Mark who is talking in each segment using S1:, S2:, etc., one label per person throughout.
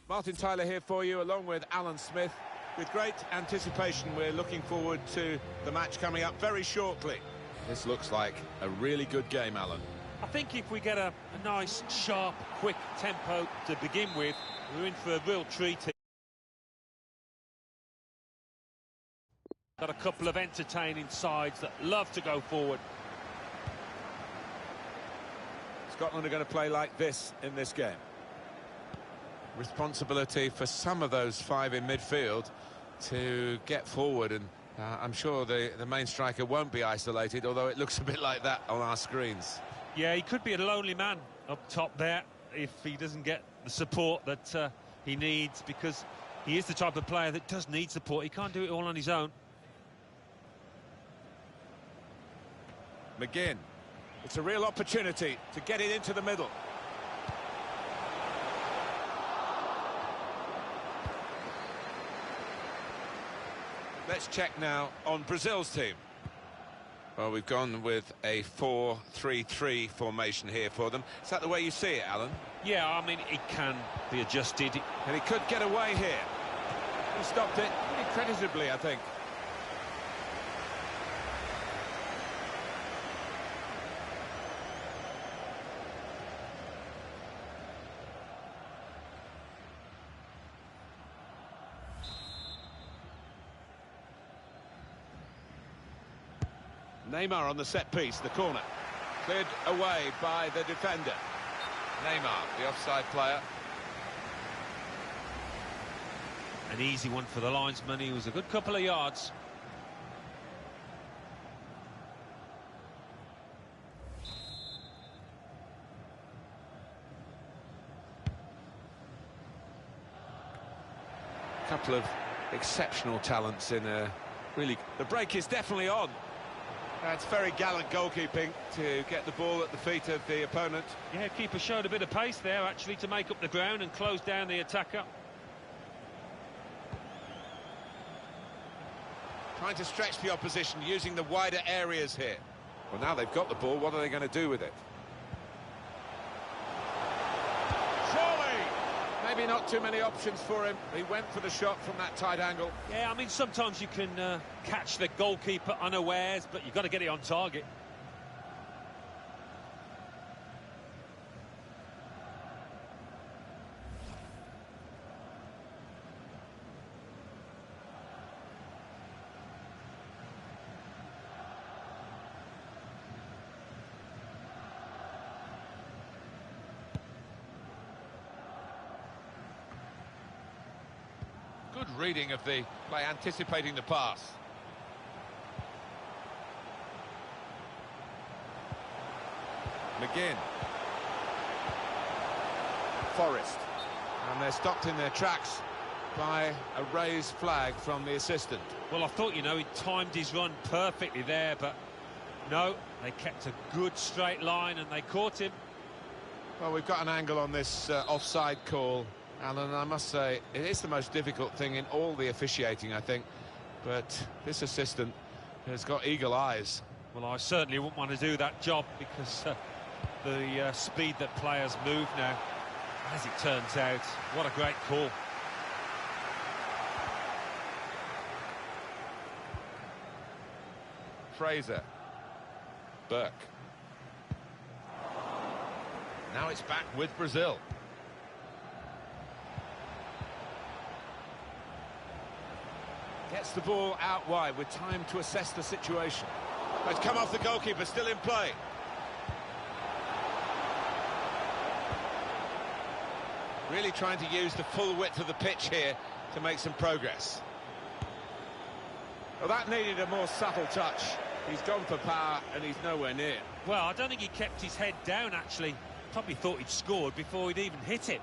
S1: Martin Tyler here for you, along with Alan Smith. With great anticipation, we're looking forward to the match coming up very shortly. This looks like a really good game, Alan.
S2: I think if we get a nice, sharp, quick tempo to begin with, we're in for a real treat. Got a couple of entertaining sides that love to go forward.
S1: Scotland are going to play like this in this game. Responsibility for some of those five in midfield to get forward, and I'm sure the main striker won't be isolated, although it looks a bit like that on our screens.
S2: Yeah, he could be a lonely man up top there if he doesn't get the support that he needs, because he is the type of player that does need support. He can't do it all on his own.
S1: McGinn. It's a real opportunity to get it into the middle. Let's check now on Brazil's team. Well, we've gone with a 4-3-3 formation here for them. Is that the way you see it, Alan?
S2: Yeah, I mean, it can be adjusted.
S1: And he could get away here. He stopped it pretty creditably, I think. Neymar on the set piece, the corner. Cleared away by the defender. Neymar, the offside player.
S2: An easy one for the linesman. He was a good couple of yards.
S1: A couple of exceptional talents in a really... The break is definitely on. That's very gallant goalkeeping to get the ball at the feet of the opponent.
S2: Yeah, keeper showed a bit of pace there, actually, to make up the ground and close down the attacker.
S1: Trying to stretch the opposition, using the wider areas here. Well, now they've got the ball, what are they going to do with it? Maybe not too many options for him. He went for the shot from that tight angle.
S2: Yeah, I mean, sometimes you can catch the goalkeeper unawares, but you've got to get it on target.
S1: Good reading of the play, anticipating the pass. McGinn. Forrest. And they're stopped in their tracks by a raised flag from the assistant.
S2: Well, I thought, you know, he timed his run perfectly there, but no, they kept a good straight line and they caught him.
S1: Well, we've got an angle on this offside call. Alan, I must say, it is the most difficult thing in all the officiating, I think. But this assistant has got eagle eyes.
S2: Well, I certainly wouldn't want to do that job because the speed that players move now, as it turns out, what a great call.
S1: Fraser. Burke. Now it's back with Brazil. Gets the ball out wide with time to assess the situation. It's come off the goalkeeper, still in play. Really trying to use the full width of the pitch here to make some progress. Well, that needed a more subtle touch. He's gone for power and he's nowhere near.
S2: Well, I don't think he kept his head down, actually. Probably thought he'd scored before he'd even hit it.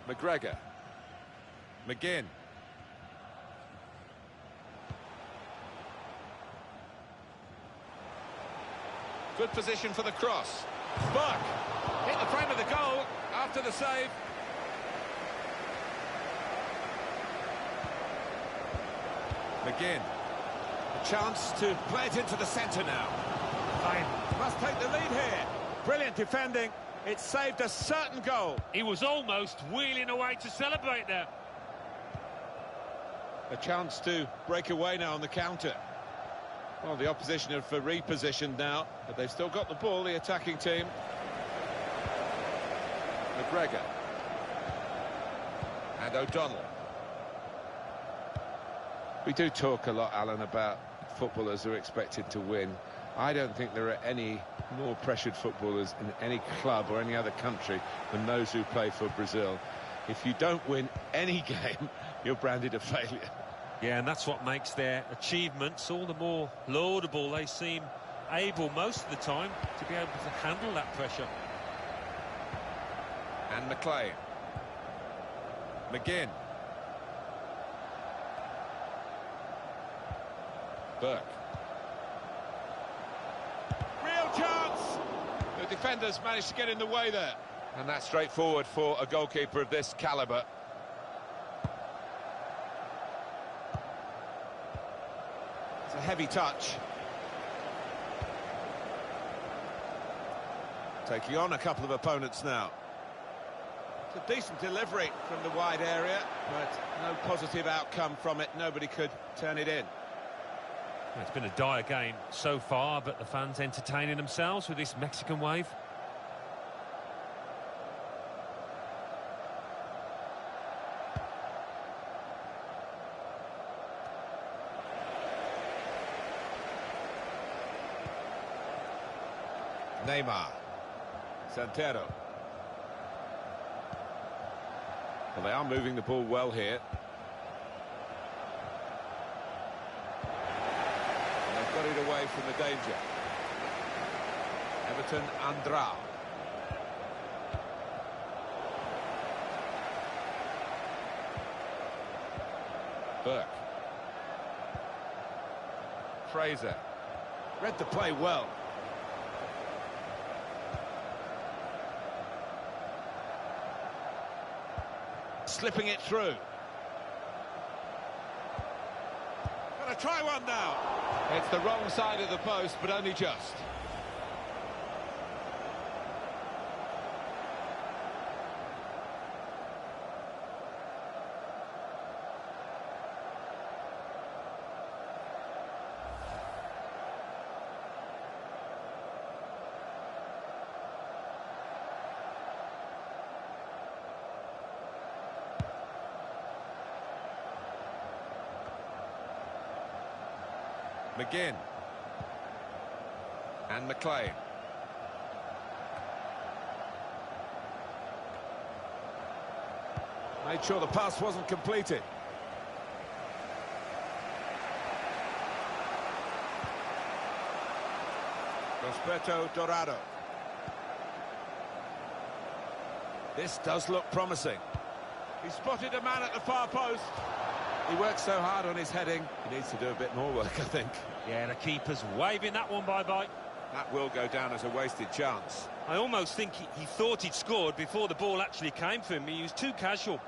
S1: McGregor. McGinn. Good position for the cross. Buck hit the frame of the goal after the save. McGinn. A chance to play it into the centre now. Fine. Must take the lead here. Brilliant defending. It saved a certain goal.
S2: He was almost wheeling away to celebrate there.
S1: A chance to break away now on the counter. Well, the opposition have repositioned now, but they've still got the ball, the attacking team. McGregor. And O'Donnell. We do talk a lot, Alan, about footballers who are expected to win. I don't think there are any more pressured footballers in any club or any other country than those who play for Brazil. If you don't win any game, you're branded a failure.
S2: Yeah, and that's what makes their achievements all the more laudable. They seem able most of the time to be able to handle that pressure.
S1: And McLean. McGinn. Burke. Real chance! The defenders managed to get in the way there. And that's straightforward for a goalkeeper of this calibre. It's a heavy touch. Taking on a couple of opponents now. It's a decent delivery from the wide area, but no positive outcome from it. Nobody could turn it in.
S2: It's been a dire game so far, but the fans entertaining themselves with this Mexican wave.
S1: Neymar. Santero. Well, they are moving the ball well here. And they've got it away from the danger. Everton Andrao. Burke. Fraser. Read the play well. Slipping it through. Gonna try one now. It's the wrong side of the post, but only just. McGinn. And McLean. Made sure the pass wasn't completed. Roberto Dorado. This does look promising. He spotted a man at the far post. He works so hard on his heading, he needs to do a bit more work, I think.
S2: Yeah, the keeper's waving that one bye-bye.
S1: That will go down as a wasted chance.
S2: I almost think he thought he'd scored before the ball actually came for him. He was too casual.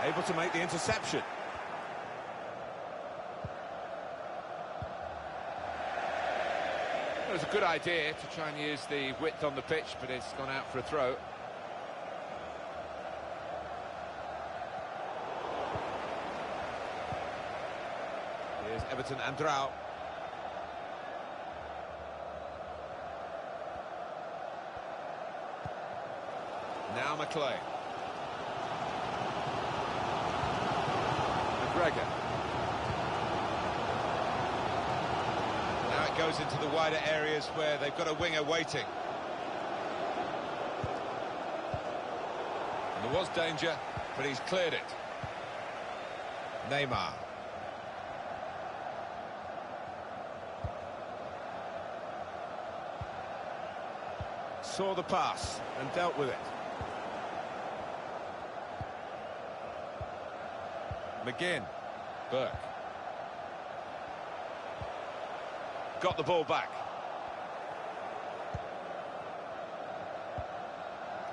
S1: Able to make the interception. It was a good idea to try and use the width on the pitch, but it's gone out for a throw. Here's Everton Andrao. Now McLean. McGregor. Now it goes into the wider areas where they've got a winger waiting. And there was danger, but he's cleared it. Neymar. Saw the pass and dealt with it. McGinn. Burke. Got the ball back.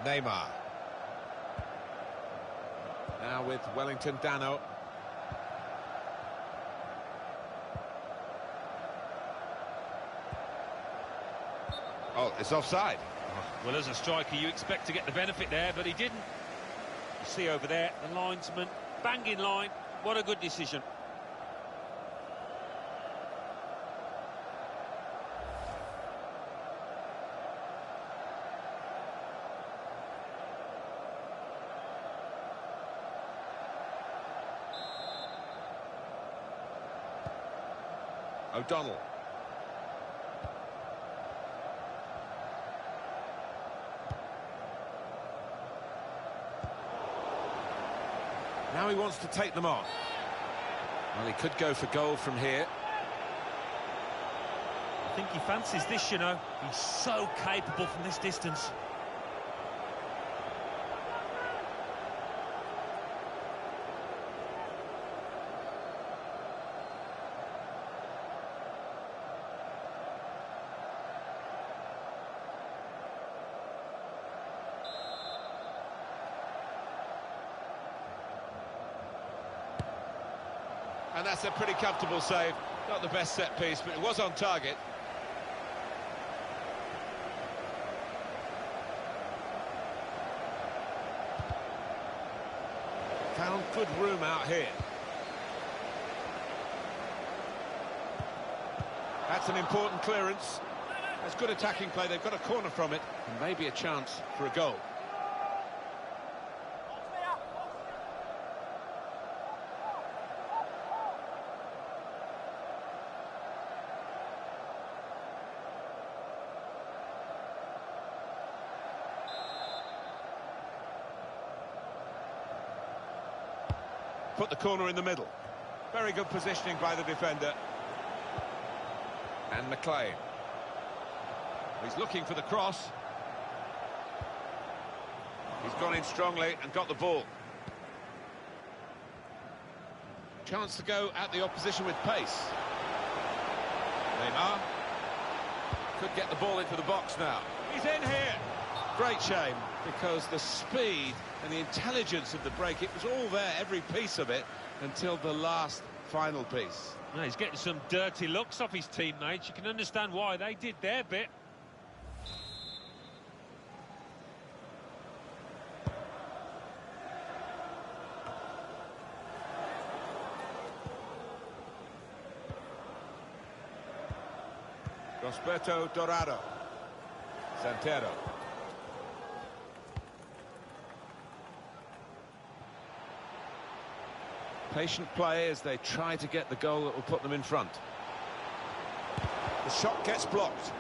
S1: Neymar. Now with Wellington Dano. Oh, it's offside.
S2: Well, as a striker, you expect to get the benefit there, but he didn't. You see over there, the linesman, bang in line. What a good decision.
S1: O'Donnell. Now he wants to take them on. Well, he could go for goal from here.
S2: I think he fancies this, you know. He's so capable from this distance.
S1: And that's a pretty comfortable save. Not the best set piece, but it was on target. Found good room out here. That's an important clearance. That's good attacking play. They've got a corner from it, and maybe a chance for a goal. Put the corner in the middle. Very good positioning by the defender. And McLean. He's looking for the cross. He's gone in strongly and got the ball. Chance to go at the opposition with pace. Neymar. Could get the ball into the box now. He's in here. Great shame, because the speed and the intelligence of the break, it was all there, every piece of it, until the last final piece.
S2: No, he's getting some dirty looks off his teammates. You can understand why they did their bit.
S1: Rosberto Dorado. Santero. Patient play as they try to get the goal that will put them in front. The shot gets blocked.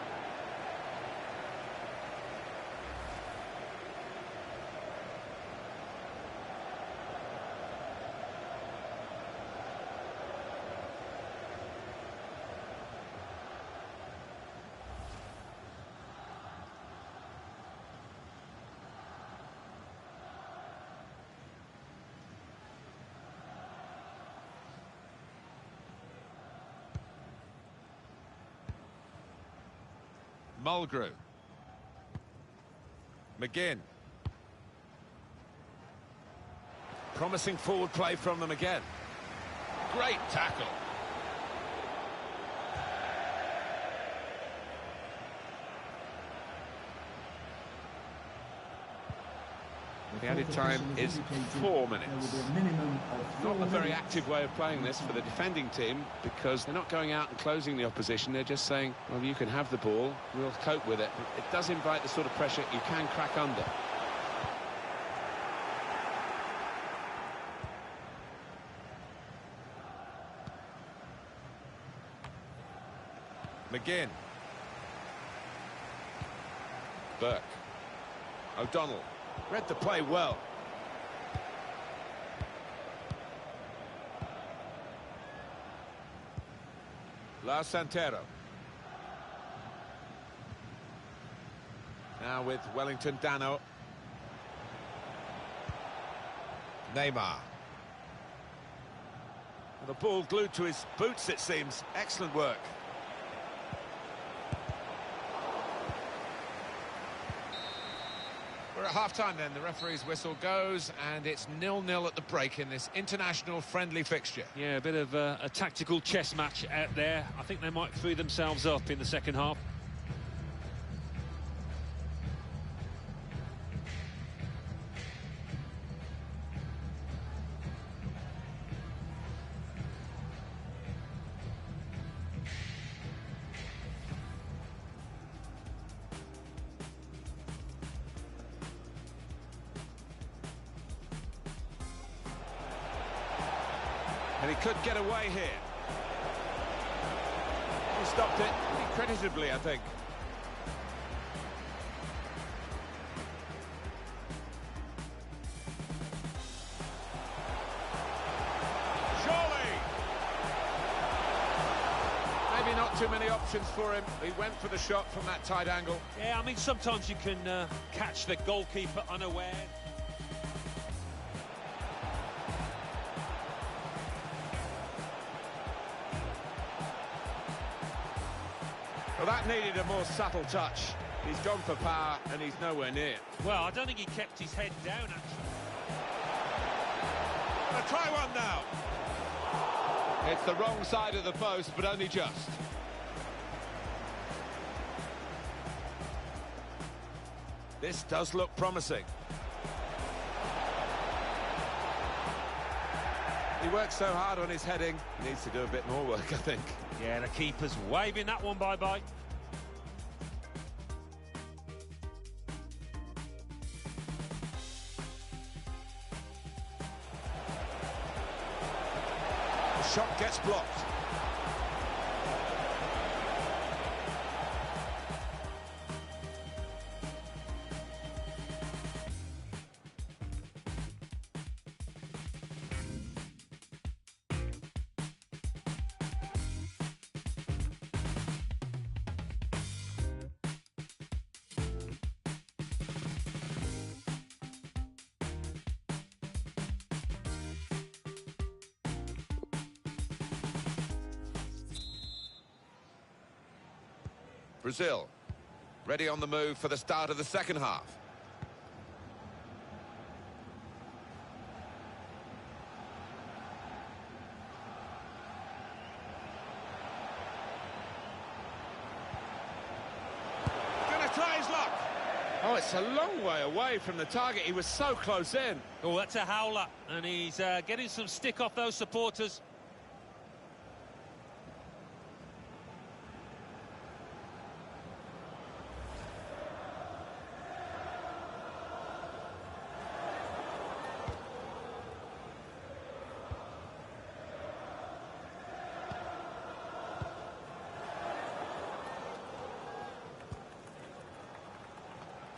S1: Mulgrew. McGinn. Promising forward play from them again. Great tackle. The added time is 4 minutes. Not a very active way of playing this for the defending team, because they're not going out and closing the opposition. They're just saying, well, you can have the ball, we'll cope with it. It does invite the sort of pressure you can crack under. McGinn. Burke. O'Donnell. Read the play well. Santero. Now with Wellington Dano. Neymar. The ball glued to his boots, it seems. Excellent work. We're at half-time then. The referee's whistle goes, and it's 0-0 at the break in this international friendly fixture.
S2: Yeah, a bit of a tactical chess match out there. I think they might free themselves up in the second half.
S1: And he could get away here. He stopped it pretty creditably, I think. Surely! Maybe not too many options for him. He went for the shot from that tight angle.
S2: Yeah, I mean, sometimes you can catch the goalkeeper unaware.
S1: Well, that needed a more subtle touch. He's gone for power, and he's nowhere near.
S2: Well, I don't think he kept his head down, actually.
S1: Gonna try one now. It's the wrong side of the post, but only just. This does look promising. He works so hard on his heading, he needs to do a bit more work, I think.
S2: Yeah, the keeper's waving that one bye-bye.
S1: The shot gets blocked. Brazil, ready on the move for the start of the second half. Gonna try his luck. Oh, it's a long way away from the target. He was so close in.
S2: Oh, that's a howler, and he's getting some stick off those supporters.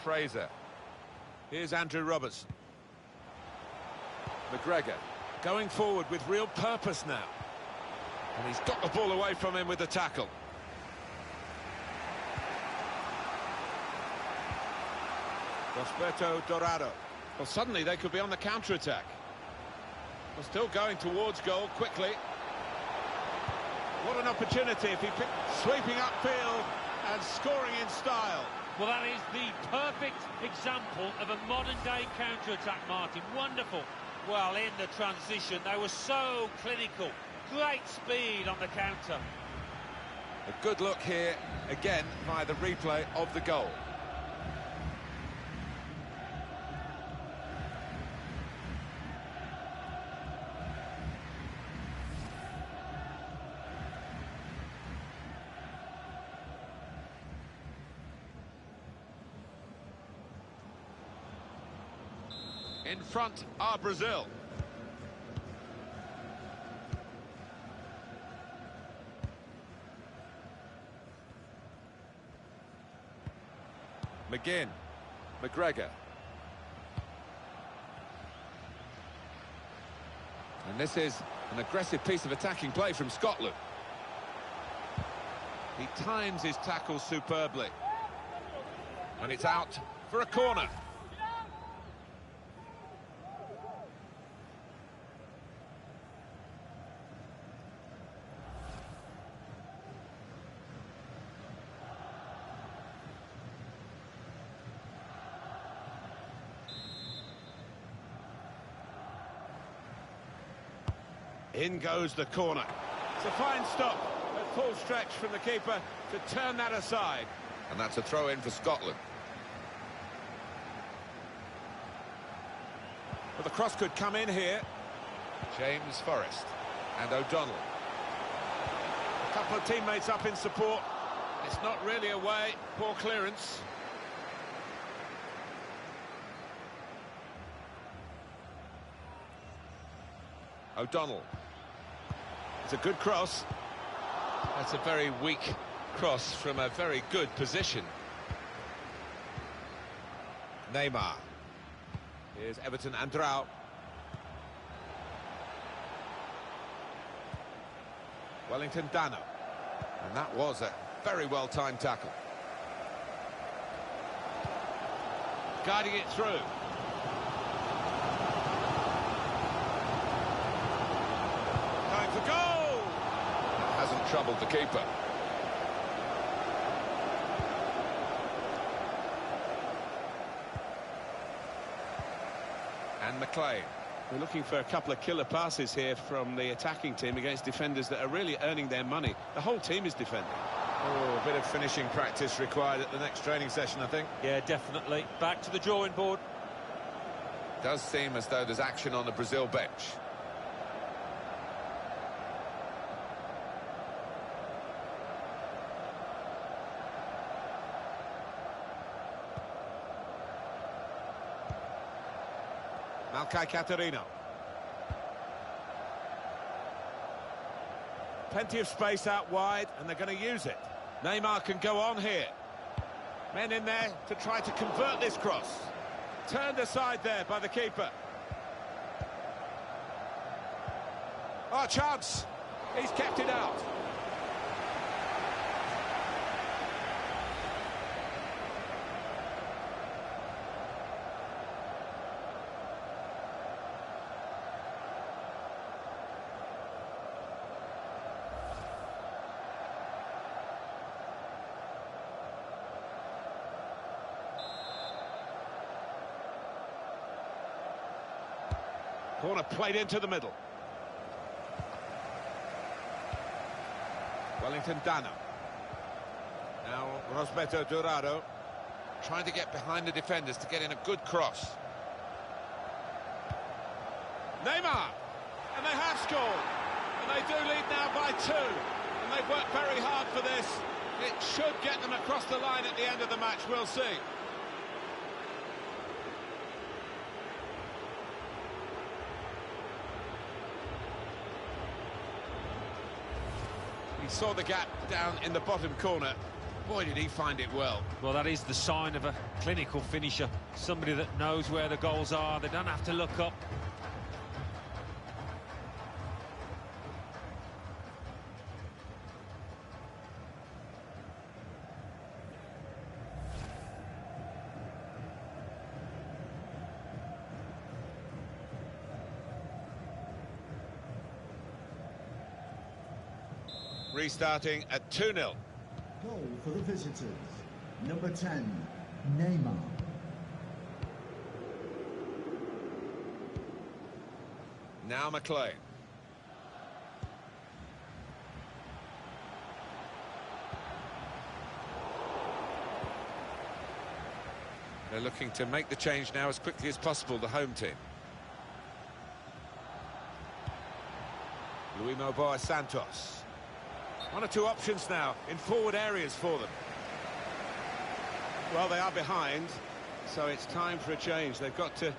S1: Fraser. Here's Andrew Robertson. McGregor going forward with real purpose now. And he's got the ball away from him with the tackle. Roberto Dorado. Well, suddenly they could be on the counter-attack. Well, still going towards goal quickly. What an opportunity if he sweeping upfield and scoring in style.
S2: Well, that is the perfect example of a modern-day counter-attack, Martin. Wonderful. Well, in the transition, they were so clinical. Great speed on the counter.
S1: A good look here, again, by the replay of the goal. In front are Brazil. McGinn, McGregor. And this is an aggressive piece of attacking play from Scotland. He times his tackles superbly. And it's out for a corner. In goes the corner. It's a fine stop at full stretch from the keeper to turn that aside. And that's a throw in for Scotland. Well, the cross could come in here. James Forrest and O'Donnell. A couple of teammates up in support. It's not really away. Poor clearance. O'Donnell. It's a good cross. That's a very weak cross from a very good position. Neymar. Here's Everton Andrao. Wellington Dano. And that was a very well-timed tackle. Guiding it through. Going for goal! That hasn't troubled the keeper. And McLean. We're looking for a couple of killer passes here from the attacking team against defenders that are really earning their money. The whole team is defending. Oh, a bit of finishing practice required at the next training session, I think.
S2: Yeah, definitely. Back to the drawing board.
S1: Does seem as though there's action on the Brazil bench. Malkai Caterino. Plenty of space out wide, and they're going to use it. Neymar can go on here. Men in there to try to convert this cross. Turned aside there by the keeper. Oh, chance. He's kept it out. Corner played into the middle. Wellington Dano. Now Rosberto Dorado trying to get behind the defenders to get in a good cross. Neymar! And they have scored. And they do lead now by 2. And they've worked very hard for this. It should get them across the line at the end of the match. We'll see. Saw the gap down in the bottom corner. Boy, did he find it well.
S2: Well, that is the sign of a clinical finisher. Somebody that knows where the goals are. They don't have to look up.
S1: Restarting at 2-0.
S3: Goal for the visitors. Number 10, Neymar.
S1: Now McLean. They're looking to make the change now as quickly as possible, the home team. Luis Moboa Santos. One or two options now in forward areas for them. Well, they are behind, so it's time for a change. They've got to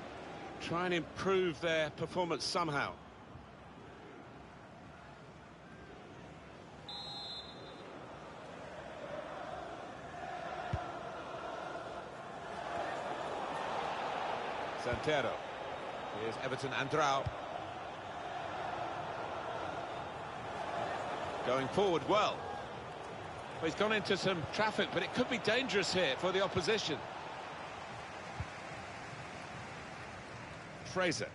S1: try and improve their performance somehow. Santero. Here's Everton Andrao. Going forward well. Well, he's gone into some traffic, but it could be dangerous here for the opposition. Fraser.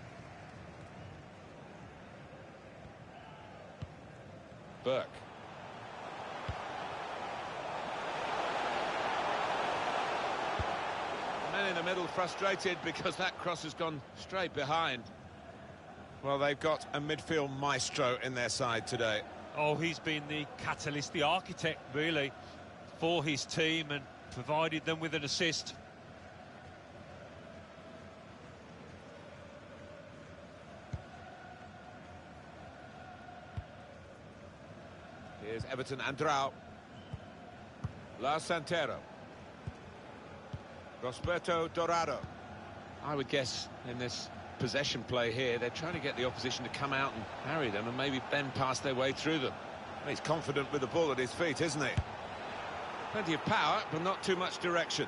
S1: Burke. Men in the middle frustrated because that cross has gone straight behind. Well, they've got a midfield maestro in their side today.
S2: Oh, he's been the catalyst, the architect, really, for his team and provided them with an assist.
S1: Here's Everton Andrao. La Santero. Rosberto Dorado. I would guess in this possession play here, they're trying to get the opposition to come out and harry them and maybe bend past their way through them. Well, he's confident with the ball at his feet, isn't he? Plenty of power, but not too much direction.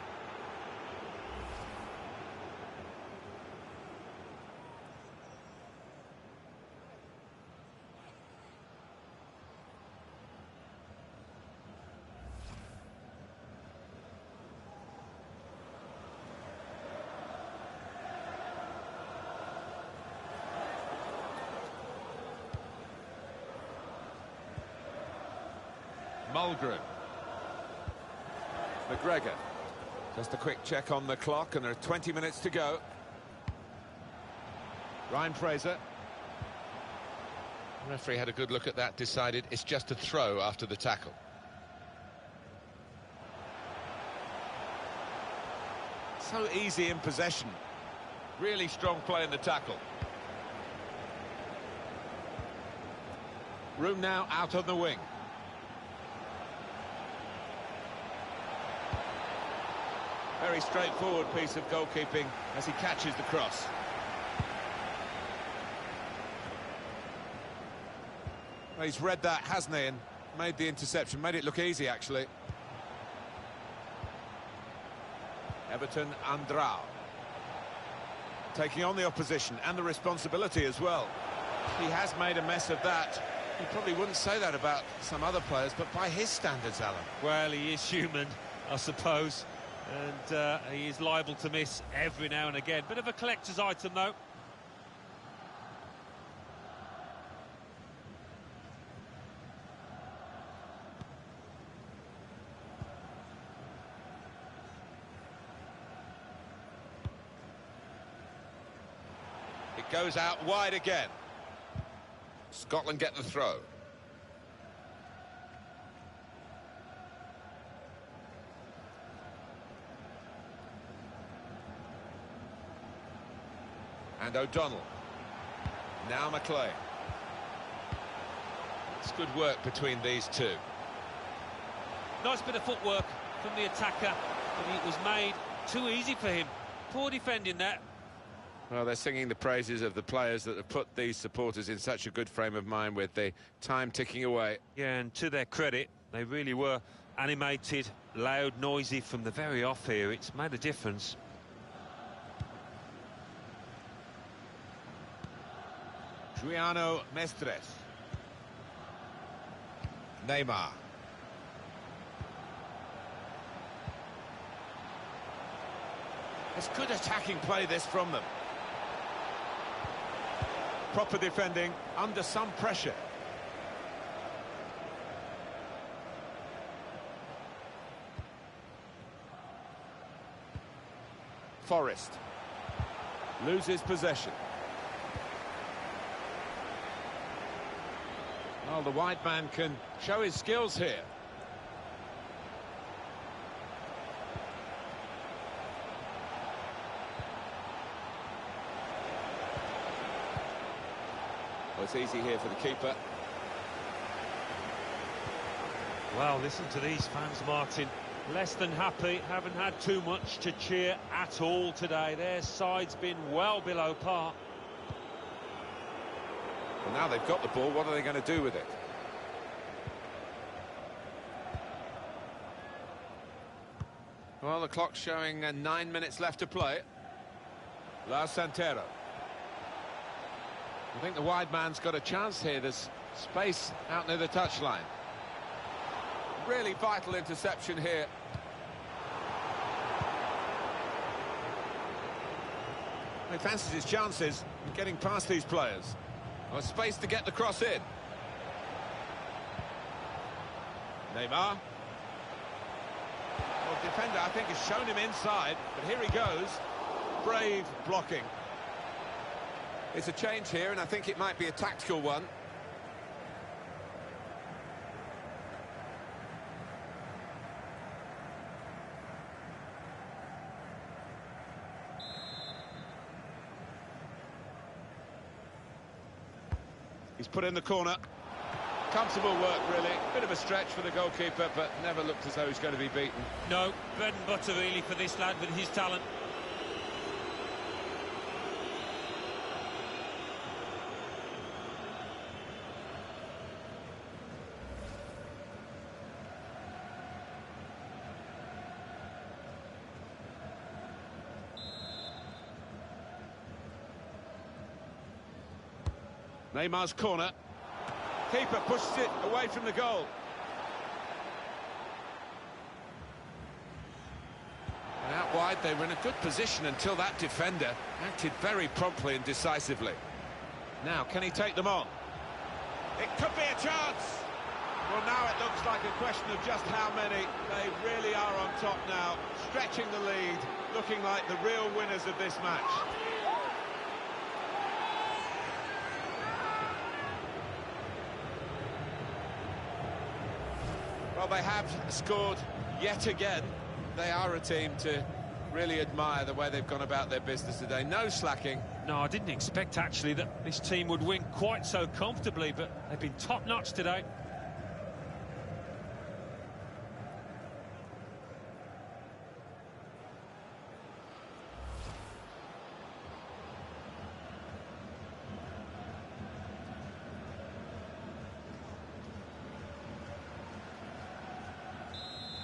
S1: Mulgrew. McGregor. Just a quick check on the clock, and there are 20 minutes to go. Ryan Fraser. The referee had a good look at that, decided it's just a throw after the tackle. So easy in possession. Really strong play in the tackle. Room now out on the wing. Very straightforward piece of goalkeeping as he catches the cross. Well, he's read that, hasn't he, and made the interception, made it look easy, actually. Everton Andrao. Taking on the opposition and the responsibility as well. He has made a mess of that. You probably wouldn't say that about some other players, but by his standards, Alan.
S2: Well, he is human, I suppose. And he is liable to miss every now and again. Bit of a collector's item, though.
S1: It goes out wide again. Scotland get the throw. And O'Donnell. Now McLean. It's good work between these two.
S2: Nice bit of footwork from the attacker, but it was made too easy for him. Poor defending that.
S1: Well, they're singing the praises of the players that have put these supporters in such a good frame of mind with the time ticking away.
S2: Yeah, and to their credit, they really were animated, loud, noisy from the very off here. It's made a difference.
S1: Juliano Mestres. Neymar. It's good attacking play, this, from them. Proper defending under some pressure. Forrest loses possession. Well, the wide man can show his skills here. Well, it's easy here for the keeper.
S2: Well, listen to these fans, Martin. Less than happy, haven't had too much to cheer at all today. Their side's been well below par.
S1: Well, now they've got the ball, what are they going to do with it? Well, the clock's showing 9 minutes left to play. La Santero. I think the wide man's got a chance here. There's space out near the touchline. Really vital interception here. He fancies his chances of getting past these players. Well, space to get the cross in. Neymar. Well, defender, I think, has shown him inside, but here he goes. Brave blocking. It's a change here, and I think it might be a tactical one. He's put in the corner. Comfortable work, really. Bit of a stretch for the goalkeeper, but never looked as though he's going to be beaten.
S2: No, bread and butter, really, for this lad with his talent.
S1: Neymar's corner. Keeper pushes it away from the goal. And out wide, they were in a good position until that defender acted very promptly and decisively. Now, can he take them on? It could be a chance! Well, now it looks like a question of just how many. They really are on top now, stretching the lead, looking like the real winners of this match. Well, they have scored yet again. They are a team to really admire the way they've gone about their business today. No slacking.
S2: No, I didn't expect, actually, that this team would win quite so comfortably, but they've been top-notch today.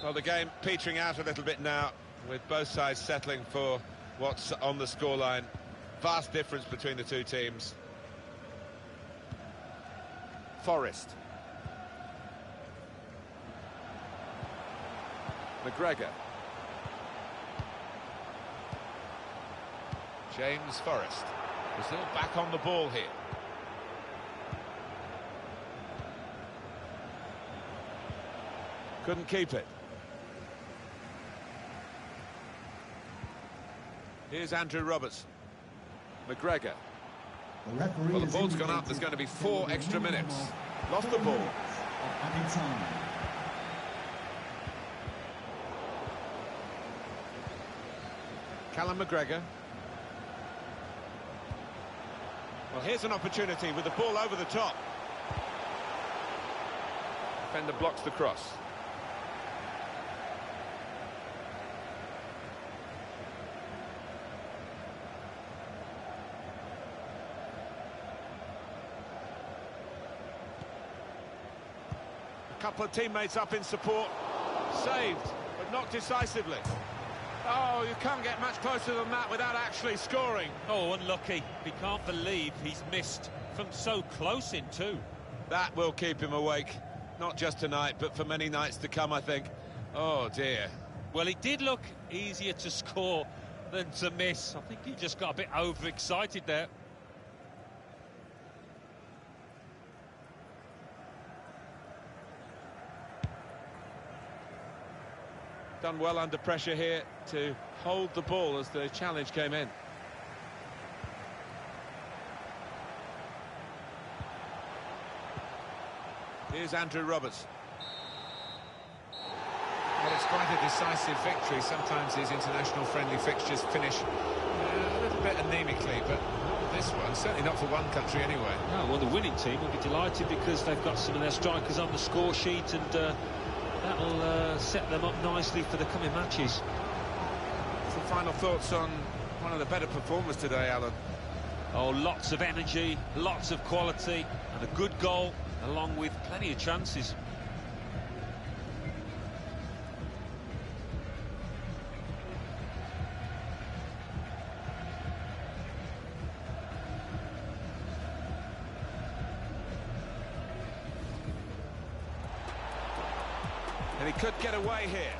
S1: Well, the game petering out a little bit now, with both sides settling for what's on the scoreline. Vast difference between the two teams. Forrest. McGregor. James Forrest. Brazil back on the ball here. Couldn't keep it. Here's Andrew Roberts. McGregor. Well, the ball's gone up. There's going to be 4 extra minutes. Lost the ball. Callum McGregor. Well, here's an opportunity with the ball over the top. Defender blocks the cross. Couple of teammates up in support. Saved, but not decisively. Oh, you can't get much closer than that without actually scoring.
S2: Oh, unlucky. He can't believe he's missed from so close in too.
S1: That will keep him awake, not just tonight, but for many nights to come, I think. Oh, dear.
S2: Well, it did look easier to score than to miss. I think he just got a bit overexcited there.
S1: Done well under pressure here to hold the ball as the challenge came in. Here's Andrew Roberts. Well, it's quite a decisive victory. Sometimes these international friendly fixtures finish a little bit anemically, but not this one, certainly not for one country anyway.
S2: No, well, the winning team will be delighted because they've got some of their strikers on the score sheet, and that'll set them up nicely for the coming matches.
S1: Some final thoughts on one of the better performers today, Alan?
S2: Oh, lots of energy, lots of quality, and a good goal, along with plenty of chances.
S1: And he could get away here.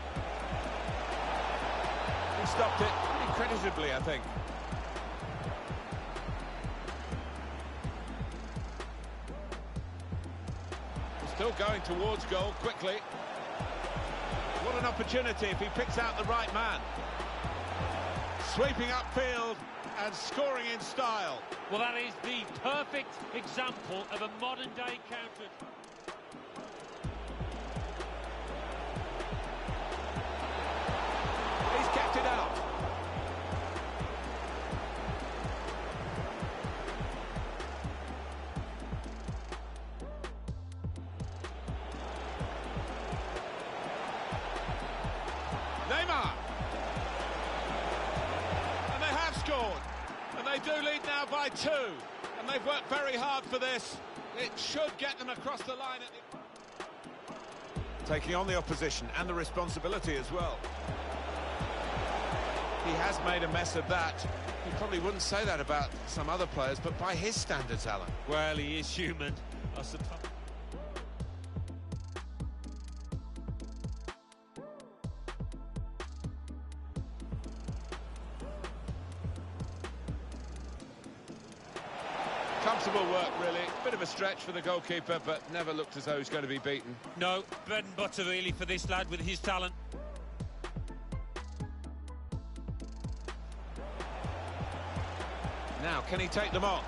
S1: He stopped it pretty creditably, I think. Still going towards goal quickly. What an opportunity if he picks out the right man. Sweeping upfield and scoring in style.
S2: Well, that is the perfect example of a modern-day counter.
S1: He's kept it out. Neymar. And they have scored. And they do lead now by 2. And they've worked very hard for this. It should get them across the line. Taking on the opposition and the responsibility as well. He has made a mess of that. You probably wouldn't say that about some other players, but by his standards, Alan.
S2: Well, he is human, I suppose.
S1: Comfortable work, really. Bit of a stretch for the goalkeeper, but never looked as though he's going to be beaten.
S2: No, bread and butter really for this lad with his talent.
S1: Now, can he take them on?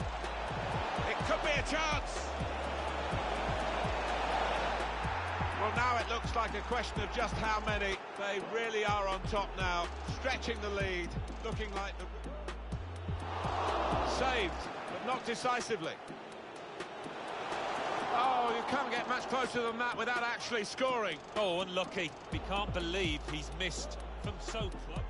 S1: It could be a chance. Well, now it looks like a question of just how many. They really are on top now, stretching the lead, looking like the... Saved, but not decisively. Oh, you can't get much closer than that without actually scoring.
S2: Oh, unlucky. We can't believe he's missed from so close.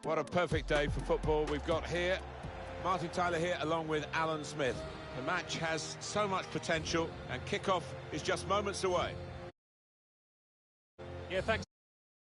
S1: What a perfect day for football we've got here. Martin Tyler here along with Alan Smith. The match has so much potential and kick-off is just moments away.
S2: Yeah, thanks.